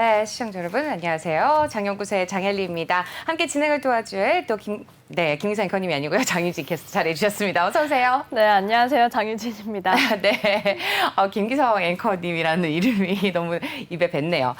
네, 시청자 여러분 안녕하세요. 장연구소의 장혜리입니다. 함께 진행을 도와줄 또 김기상 앵커님이 아니고요. 장유진 캐스터 잘해주셨습니다. 어서 오세요. 네, 안녕하세요. 장유진입니다. 네, 김기성 앵커님이라는 이름이 너무 입에 뱉네요.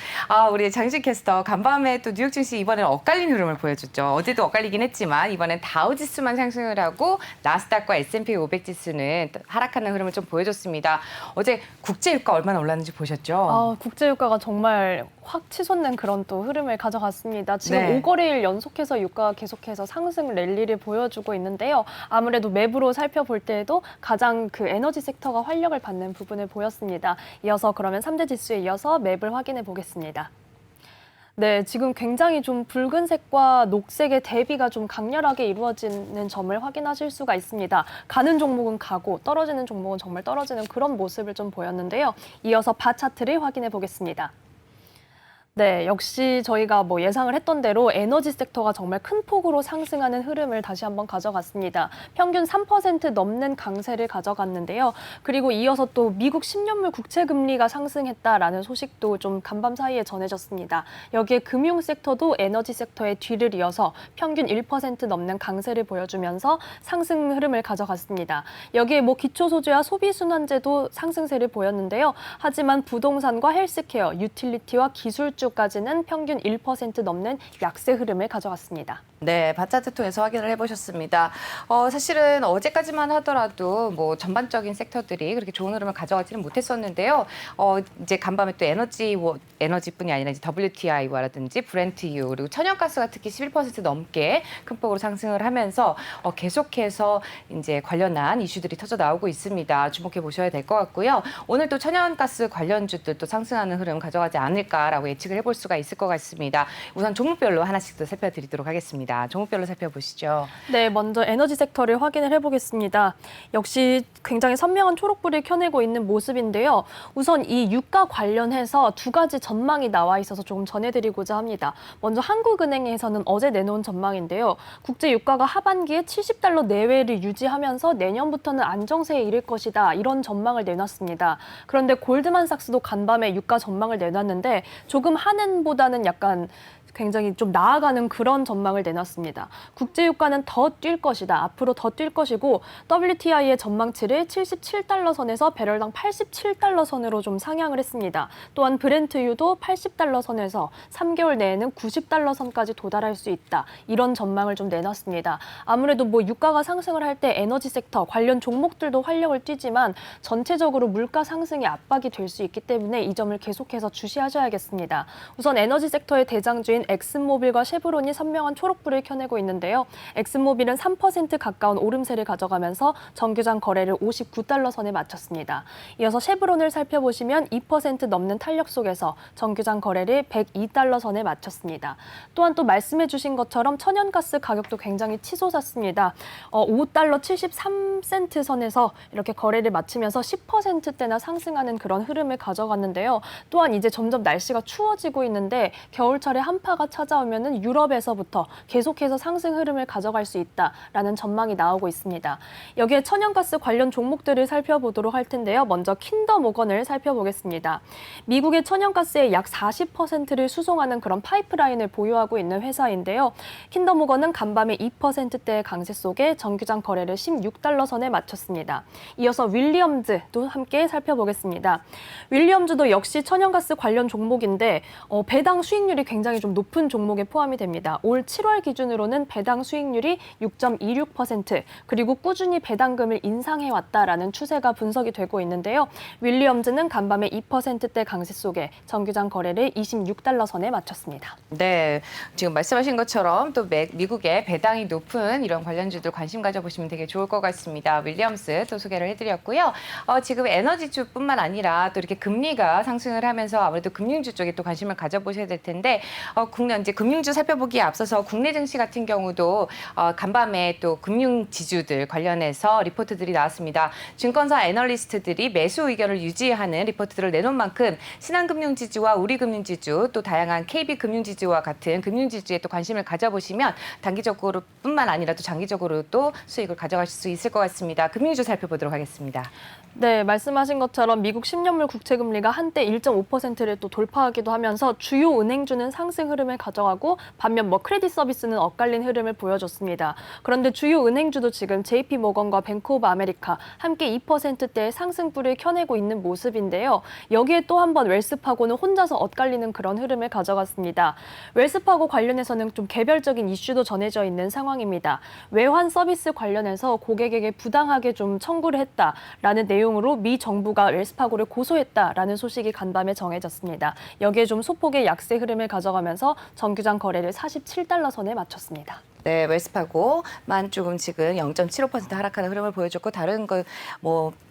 우리 장유진 캐스터 간밤에 또 뉴욕 증시 이번에는 엇갈린 흐름을 보여줬죠. 어제도 엇갈리긴 했지만 이번엔 다우지수만 상승을 하고 나스닥과 S&P 500 지수는 하락하는 흐름을 좀 보여줬습니다. 어제 국제유가 얼마나 올랐는지 보셨죠? 국제유가가 정말 확 치솟는 그런 또 흐름을 가져갔습니다. 지금 네. 5거래일 연속해서 유가가 계속해서 상승 랠리를 보여주고 있는데요. 아무래도 맵으로 살펴볼 때에도 가장 그 에너지 섹터가 활력을 받는 부분을 보였습니다. 이어서 그러면 3대 지수에 이어서 맵을 확인해 보겠습니다. 네, 지금 굉장히 좀 붉은색과 녹색의 대비가 좀 강렬하게 이루어지는 점을 확인하실 수가 있습니다. 가는 종목은 가고 떨어지는 종목은 정말 떨어지는 그런 모습을 좀 보였는데요. 이어서 바 차트를 확인해 보겠습니다. 네, 역시 저희가 예상을 했던 대로 에너지 섹터가 정말 큰 폭으로 상승하는 흐름을 다시 한번 가져갔습니다. 평균 3% 넘는 강세를 가져갔는데요. 그리고 이어서 또 미국 10년물 국채 금리가 상승했다라는 소식도 좀 간밤 사이에 전해졌습니다. 여기에 금융 섹터도 에너지 섹터의 뒤를 이어서 평균 1% 넘는 강세를 보여주면서 상승 흐름을 가져갔습니다. 여기에 기초 소재와 소비 순환재도 상승세를 보였는데요. 하지만 부동산과 헬스케어, 유틸리티와 기술주 까지는 평균 1% 넘는 약세 흐름을 가져갔습니다. 네, 바차트 통해서 확인을 해보셨습니다. 사실은 어제까지만 하더라도 전반적인 섹터들이 그렇게 좋은 흐름을 가져가지는 못했었는데요. 이제 간밤에 또 에너지뿐이 아니라 이제 WTI와라든지 브렌트유 그리고 천연가스가 특히 11% 넘게 큰 폭으로 상승을 하면서 계속해서 이제 관련한 이슈들이 터져 나오고 있습니다. 주목해 보셔야 될 것 같고요. 오늘 또 천연가스 관련주들 또 상승하는 흐름 가져가지 않을까라고 예측을 해볼 수가 있을 것 같습니다. 우선 종목별로 하나씩 또 살펴드리도록 하겠습니다. 종목별로 살펴보시죠. 네, 먼저 에너지 섹터를 확인을 해보겠습니다. 역시 굉장히 선명한 초록불을 켜내고 있는 모습인데요. 우선 이 유가 관련해서 두 가지 전망이 나와 있어서 조금 전해드리고자 합니다. 먼저 한국은행에서는 어제 내놓은 전망인데요. 국제 유가가 하반기에 70달러 내외를 유지하면서 내년부터는 안정세에 이를 것이다. 이런 전망을 내놨습니다. 그런데 골드만삭스도 간밤에 유가 전망을 내놨는데 조금 한은보다는 약간 굉장히 좀 나아가는 그런 전망을 내놨습니다. 국제유가는 더 뛸 것이다. 앞으로 더 뛸 것이고 WTI의 전망치를 77달러 선에서 배럴당 87달러 선으로 좀 상향을 했습니다. 또한 브렌트유도 80달러 선에서 3개월 내에는 90달러 선까지 도달할 수 있다. 이런 전망을 좀 내놨습니다. 아무래도 유가가 상승을 할 때 에너지 섹터 관련 종목들도 활력을 띠지만 전체적으로 물가 상승이 압박이 될 수 있기 때문에 이 점을 계속해서 주시하셔야겠습니다. 우선 에너지 섹터의 대장주인 엑슨모빌과 쉐브론이 선명한 초록불을 켜내고 있는데요. 엑슨모빌은 3% 가까운 오름세를 가져가면서 정규장 거래를 59달러 선에 마쳤습니다. 이어서 쉐브론을 살펴보시면 2% 넘는 탄력 속에서 정규장 거래를 102달러 선에 마쳤습니다. 또한 또 말씀해 주신 것처럼 천연가스 가격도 굉장히 치솟았습니다. 5달러 73센트 선에서 이렇게 거래를 마치면서 10%대나 상승하는 그런 흐름을 가져갔는데요. 또한 이제 점점 날씨가 추워지고 있는데 겨울철에 한파가 찾아오면은 유럽에서부터 계속해서 상승 흐름을 가져갈 수 있다라는 전망이 나오고 있습니다. 여기에 천연가스 관련 종목들을 살펴보도록 할 텐데요. 먼저 킨더모건을 살펴보겠습니다. 미국의 천연가스의 약 40%를 수송하는 그런 파이프라인을 보유하고 있는 회사인데요. 킨더모건은 간밤에 2%대의 강세 속에 정규장 거래를 16달러 선에 마쳤습니다. 이어서 윌리엄즈도 함께 살펴보겠습니다. 윌리엄즈도 역시 천연가스 관련 종목인데 배당 수익률이 굉장히 좀 높은 종목에 포함이 됩니다. 올 7월 기준으로는 배당 수익률이 6.26%, 그리고 꾸준히 배당금을 인상해왔다라는 추세가 분석이 되고 있는데요. 윌리엄즈는 간밤에 2%대 강세 속에 정규장 거래를 26달러 선에 마쳤습니다. 네, 지금 말씀하신 것처럼 또 미국의 배당이 높은 이런 관련주들 관심 가져보시면 되게 좋을 것 같습니다. 윌리엄스 또 소개를 해드렸고요. 지금 에너지주뿐만 아니라 또 이렇게 금리가 상승을 하면서 아무래도 금융주 쪽에 또 관심을 가져보셔야 될 텐데 국내 이제 금융주 살펴보기에 앞서서 국내 증시 같은 경우도 간밤에 또 금융 지주들 관련해서 리포트들이 나왔습니다. 증권사 애널리스트들이 매수 의견을 유지하는 리포트들을 내놓은 만큼 신한금융지주와 우리금융지주 또 다양한 KB금융지주와 같은 금융지주에 또 관심을 가져보시면 단기적으로뿐만 아니라 또 장기적으로도 수익을 가져가실 수 있을 것 같습니다. 금융주 살펴보도록 하겠습니다. 네, 말씀하신 것처럼 미국 10년물 국채금리가 한때 1.5%를 또 돌파하기도 하면서 주요 은행주는 상승 흐름을 가져가고 반면 크레딧 서비스는 엇갈린 흐름을 보여줬습니다. 그런데 주요 은행주도 지금 JP모건과 뱅크 오브 아메리카 함께 2%대의 상승불을 켜내고 있는 모습인데요. 여기에 또 한 번 웰스파고는 혼자서 엇갈리는 그런 흐름을 가져갔습니다. 웰스파고 관련해서는 좀 개별적인 이슈도 전해져 있는 상황입니다. 외환 서비스 관련해서 고객에게 부당하게 좀 청구를 했다라는 내용으로 미 정부가 웰스파고를 고소했다라는 소식이 간밤에 정해졌습니다. 여기에 좀 소폭의 약세 흐름을 가져가면서 정규장 거래를 47달러 선에 마쳤습니다. 네, 웰스파고만 조금 지금 0.75% 하락하는 흐름을 보여줬고 다른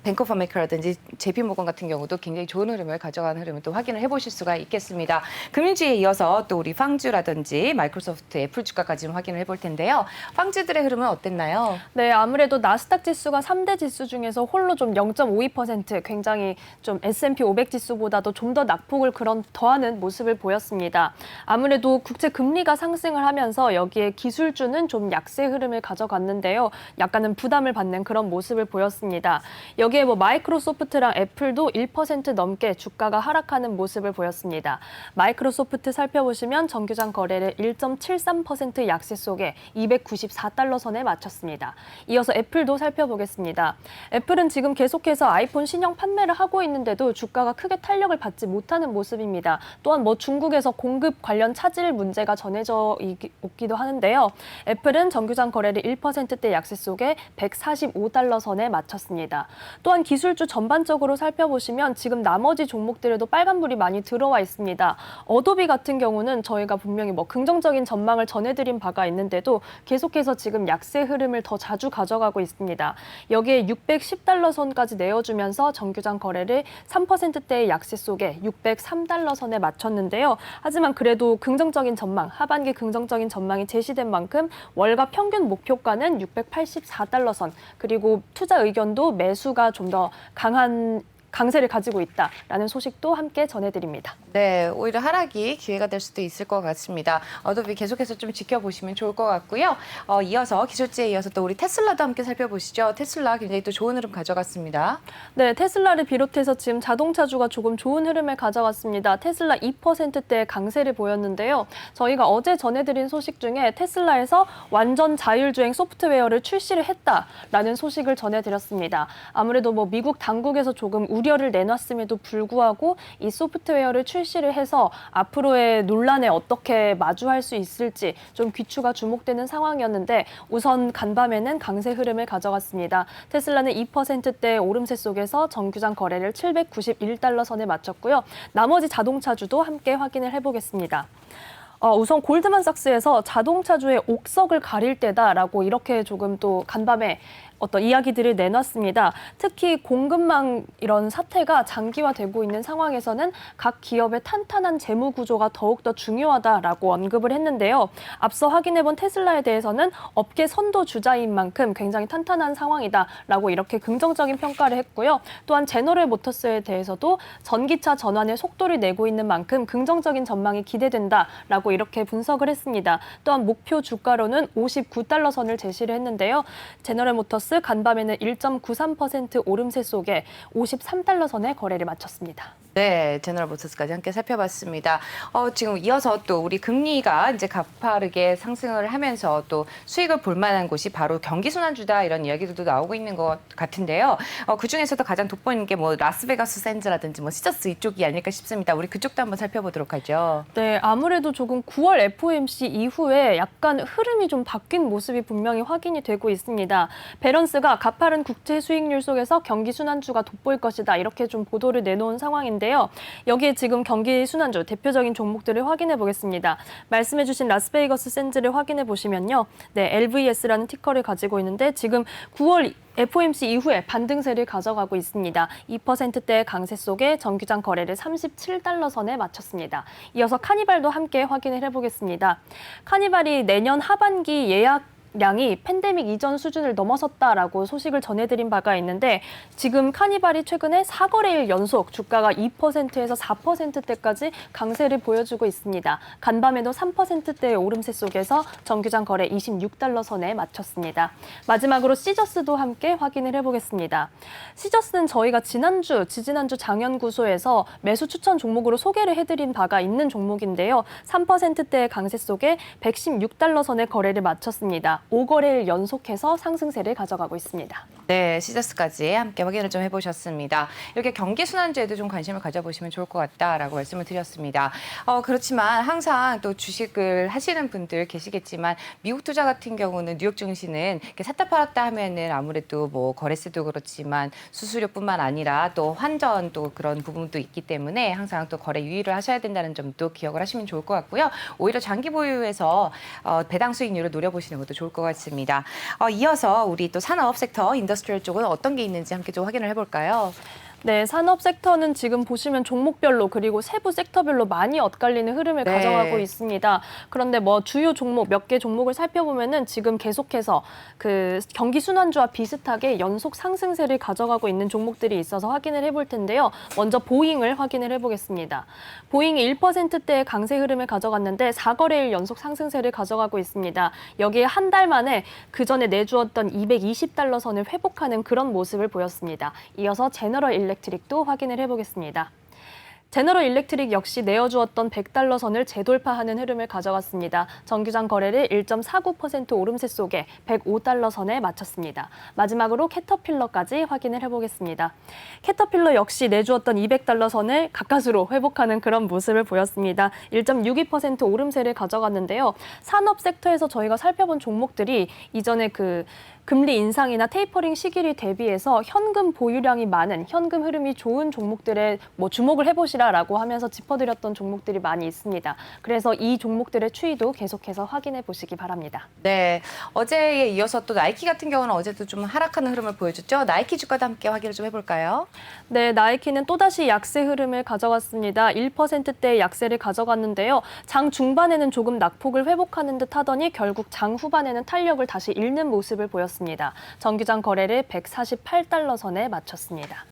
뱅크 오브 아메리카라든지 JP모건 같은 경우도 굉장히 좋은 흐름을 가져가는 흐름을 또 확인을 해보실 수가 있겠습니다. 금융주에 이어서 또 우리 빵주라든지 마이크로소프트, 애플 주가까지 좀 확인을 해볼 텐데요. 빵주들의 흐름은 어땠나요? 네, 아무래도 나스닥 지수가 3대 지수 중에서 홀로 좀 0.52% 굉장히 좀 S&P 500 지수보다도 좀 더 낙폭을 더하는 모습을 보였습니다. 아무래도 국채 금리가 상승을 하면서 여기에 기술주는 좀 약세 흐름을 가져갔는데요. 약간은 부담을 받는 그런 모습을 보였습니다. 여기에 마이크로소프트랑 애플도 1% 넘게 주가가 하락하는 모습을 보였습니다. 마이크로소프트 살펴보시면 정규장 거래를 1.73% 약세 속에 294달러 선에 마쳤습니다. 이어서 애플도 살펴보겠습니다. 애플은 지금 계속해서 아이폰 신형 판매를 하고 있는데도 주가가 크게 탄력을 받지 못하는 모습입니다. 또한 중국에서 공급 관련 차질 문제가 전해져 오기도 하는데요. 애플은 정규장 거래를 1%대 약세 속에 145달러 선에 마쳤습니다. 또한 기술주 전반적으로 살펴보시면 지금 나머지 종목들에도 빨간불이 많이 들어와 있습니다. 어도비 같은 경우는 저희가 분명히 긍정적인 전망을 전해드린 바가 있는데도 계속해서 지금 약세 흐름을 더 자주 가져가고 있습니다. 여기에 610달러 선까지 내어주면서 정규장 거래를 3%대의 약세 속에 603달러 선에 마쳤는데요. 하지만 그래도 긍정적인 전망, 하반기 긍정적인 전망이 제시된 만큼 월가 평균 목표가는 684달러 선, 그리고 투자 의견도 매수가 좀 더 강세를 가지고 있다라는 소식도 함께 전해드립니다. 네, 오히려 하락이 기회가 될 수도 있을 것 같습니다. 어도비 계속해서 좀 지켜보시면 좋을 것 같고요. 이어서 기술주에 이어서 또 우리 테슬라도 함께 살펴보시죠. 테슬라 굉장히 또 좋은 흐름 가져갔습니다. 네, 테슬라를 비롯해서 지금 자동차주가 조금 좋은 흐름을 가져갔습니다. 테슬라 2%대 강세를 보였는데요. 저희가 어제 전해드린 소식 중에 테슬라에서 완전 자율주행 소프트웨어를 출시를 했다라는 소식을 전해드렸습니다. 아무래도 미국 당국에서 조금 우려를 내놨음에도 불구하고 이 소프트웨어를 출시를 해서 앞으로의 논란에 어떻게 마주할 수 있을지 좀 귀추가 주목되는 상황이었는데 우선 간밤에는 강세 흐름을 가져갔습니다. 테슬라는 2%대 오름세 속에서 정규장 거래를 791달러 선에 마쳤고요. 나머지 자동차주도 함께 확인을 해보겠습니다. 우선 골드만삭스에서 자동차주의 옥석을 가릴 때다라고 이렇게 조금 또 간밤에 어떤 이야기들을 내놨습니다. 특히 공급망 이런 사태가 장기화되고 있는 상황에서는 각 기업의 탄탄한 재무 구조가 더욱더 중요하다라고 언급을 했는데요. 앞서 확인해본 테슬라에 대해서는 업계 선도 주자인 만큼 굉장히 탄탄한 상황이다라고 이렇게 긍정적인 평가를 했고요. 또한 제너럴 모터스에 대해서도 전기차 전환의 속도를 내고 있는 만큼 긍정적인 전망이 기대된다라고 이렇게 분석을 했습니다. 또한 목표 주가로는 59달러 선을 제시를 했는데요. 제너럴 모터스 간밤에는 1.93% 오름세 속에 53달러 선에 거래를 마쳤습니다. 네, 제너럴 모터스까지 함께 살펴봤습니다. 지금 이어서 또 우리 금리가 이제 가파르게 상승을 하면서 또 수익을 볼 만한 곳이 바로 경기순환주다 이런 이야기들도 나오고 있는 것 같은데요. 그 중에서도 가장 돋보이는 게 라스베가스 샌즈라든지 시저스 이쪽이 아닐까 싶습니다. 우리 그쪽도 한번 살펴보도록 하죠. 네, 아무래도 조금 9월 FOMC 이후에 약간 흐름이 좀 바뀐 모습이 분명히 확인이 되고 있습니다. 베런스가 가파른 국채 수익률 속에서 경기순환주가 돋보일 것이다 이렇게 좀 보도를 내놓은 상황인데요. 있는데요. 여기에 지금 경기 순환주 대표적인 종목들을 확인해 보겠습니다. 말씀해 주신 라스베이거스 샌즈를 확인해 보시면요. 네, LVS라는 티커를 가지고 있는데 지금 9월 FOMC 이후에 반등세를 가져가고 있습니다. 2%대 강세 속에 정규장 거래를 37달러 선에 마쳤습니다. 이어서 카니발도 함께 확인을 해보겠습니다. 카니발이 내년 하반기 예약량이 팬데믹 이전 수준을 넘어섰다라고 소식을 전해드린 바가 있는데 지금 카니발이 최근에 4거래일 연속 주가가 2%에서 4%대까지 강세를 보여주고 있습니다. 간밤에도 3%대의 오름세 속에서 정규장 거래 26달러 선에 마쳤습니다. 마지막으로 시저스도 함께 확인을 해보겠습니다. 시저스는 저희가 지지난주 장연구소에서 매수 추천 종목으로 소개를 해드린 바가 있는 종목인데요. 3%대의 강세 속에 116달러 선의 거래를 마쳤습니다. 5거래일 연속해서 상승세를 가져가고 있습니다. 네, 시저스까지 함께 확인을 좀 해보셨습니다. 이렇게 경기 순환주에도 좀 관심을 가져보시면 좋을 것 같다라고 말씀을 드렸습니다. 그렇지만 항상 또 주식을 하시는 분들 계시겠지만 미국 투자 같은 경우는 뉴욕 증시는 이렇게 샀다 팔았다 하면은 아무래도 뭐 거래세도 그렇지만 수수료뿐만 아니라 또 환전 또 그런 부분도 있기 때문에 항상 또 거래 유의를 하셔야 된다는 점도 기억을 하시면 좋을 것 같고요. 오히려 장기 보유해서 배당 수익률을 노려보시는 것도 좋을 것 같습니다. 이어서 우리 또 산업 섹터 인더스트리얼 쪽은 어떤 게 있는지 함께 좀 확인을 해볼까요? 네, 산업 섹터는 지금 보시면 종목별로 그리고 세부 섹터별로 많이 엇갈리는 흐름을 네. 가져가고 있습니다. 그런데 뭐 주요 종목 몇 개 종목을 살펴보면은 지금 계속해서 그 경기 순환주와 비슷하게 연속 상승세를 가져가고 있는 종목들이 있어서 확인을 해볼 텐데요. 먼저 보잉을 확인을 해보겠습니다. 보잉이 1%대의 강세 흐름을 가져갔는데 4거래일 연속 상승세를 가져가고 있습니다. 여기에 한 달 만에 그 전에 내주었던 220달러 선을 회복하는 그런 모습을 보였습니다. 이어서 제너럴 일렉트릭도 확인을 해보겠습니다. 제너럴 일렉트릭 역시 내어주었던 100달러 선을 재돌파하는 흐름을 가져갔습니다. 정규장 거래를 1.49% 오름세 속에 105달러 선에 마쳤습니다. 마지막으로 캐터필러까지 확인을 해보겠습니다. 캐터필러 역시 내주었던 200달러 선을 가까스로 회복하는 그런 모습을 보였습니다. 1.62% 오름세를 가져갔는데요. 산업 섹터에서 저희가 살펴본 종목들이 이전에 그 금리 인상이나 테이퍼링 시기를 대비해서 현금 보유량이 많은, 현금 흐름이 좋은 종목들에 뭐 주목을 해보시라라고 하면서 짚어드렸던 종목들이 많이 있습니다. 그래서 이 종목들의 추이도 계속해서 확인해 보시기 바랍니다. 네, 어제에 이어서 또 나이키 같은 경우는 어제도 좀 하락하는 흐름을 보여줬죠. 나이키 주가도 함께 확인을 좀 해볼까요? 네, 나이키는 또다시 약세 흐름을 가져갔습니다. 1%대의 약세를 가져갔는데요. 장 중반에는 조금 낙폭을 회복하는 듯 하더니 결국 장 후반에는 탄력을 다시 잃는 모습을 보였습니다. 정규장 거래를 148달러 선에 마쳤습니다.